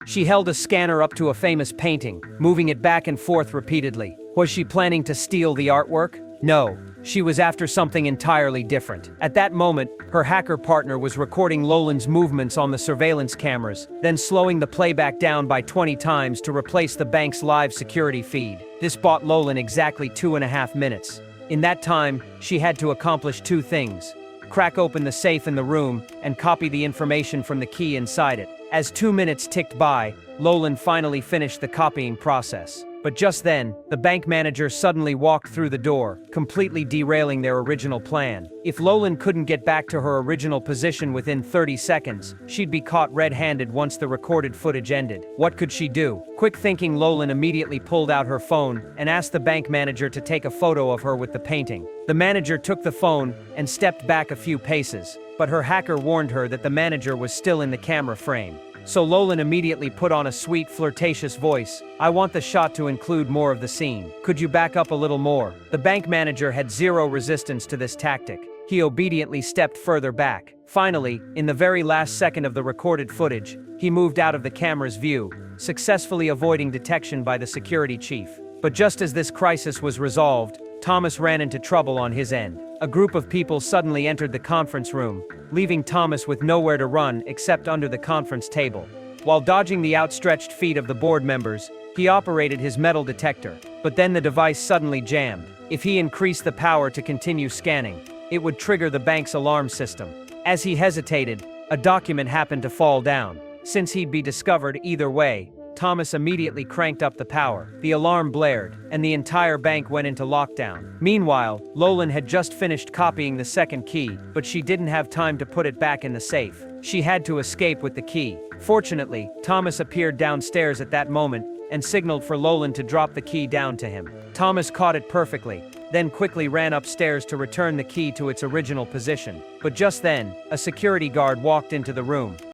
She held a scanner up to a famous painting, moving it back and forth repeatedly. Was she planning to steal the artwork? No. She was after something entirely different. At that moment, her hacker partner was recording Lolan's movements on the surveillance cameras, then slowing the playback down by 20 times to replace the bank's live security feed. This bought Lolan exactly 2.5 minutes. In that time, she had to accomplish two things: crack open the safe in the room and copy the information from the key inside it. As 2 minutes ticked by, Lolan finally finished the copying process. But just then, the bank manager suddenly walked through the door, completely derailing their original plan. If Lolan couldn't get back to her original position within 30 seconds, she'd be caught red-handed once the recorded footage ended. What could she do? Quick thinking, Lolan immediately pulled out her phone and asked the bank manager to take a photo of her with the painting. The manager took the phone and stepped back a few paces, but her hacker warned her that the manager was still in the camera frame. So Lolan immediately put on a sweet, flirtatious voice. "I want the shot to include more of the scene. Could you back up a little more?" The bank manager had zero resistance to this tactic. He obediently stepped further back. Finally, in the very last second of the recorded footage, he moved out of the camera's view, successfully avoiding detection by the security chief. But just as this crisis was resolved, Thomas ran into trouble on his end. A group of people suddenly entered the conference room, leaving Thomas with nowhere to run except under the conference table. While dodging the outstretched feet of the board members, he operated his metal detector, but then the device suddenly jammed. If he increased the power to continue scanning, it would trigger the bank's alarm system. As he hesitated, a document happened to fall down. Since he'd be discovered either way, Thomas immediately cranked up the power. The alarm blared, and the entire bank went into lockdown. Meanwhile, Lolan had just finished copying the second key, but she didn't have time to put it back in the safe. She had to escape with the key. Fortunately, Thomas appeared downstairs at that moment and signaled for Lolan to drop the key down to him. Thomas caught it perfectly, then quickly ran upstairs to return the key to its original position. But just then, a security guard walked into the room.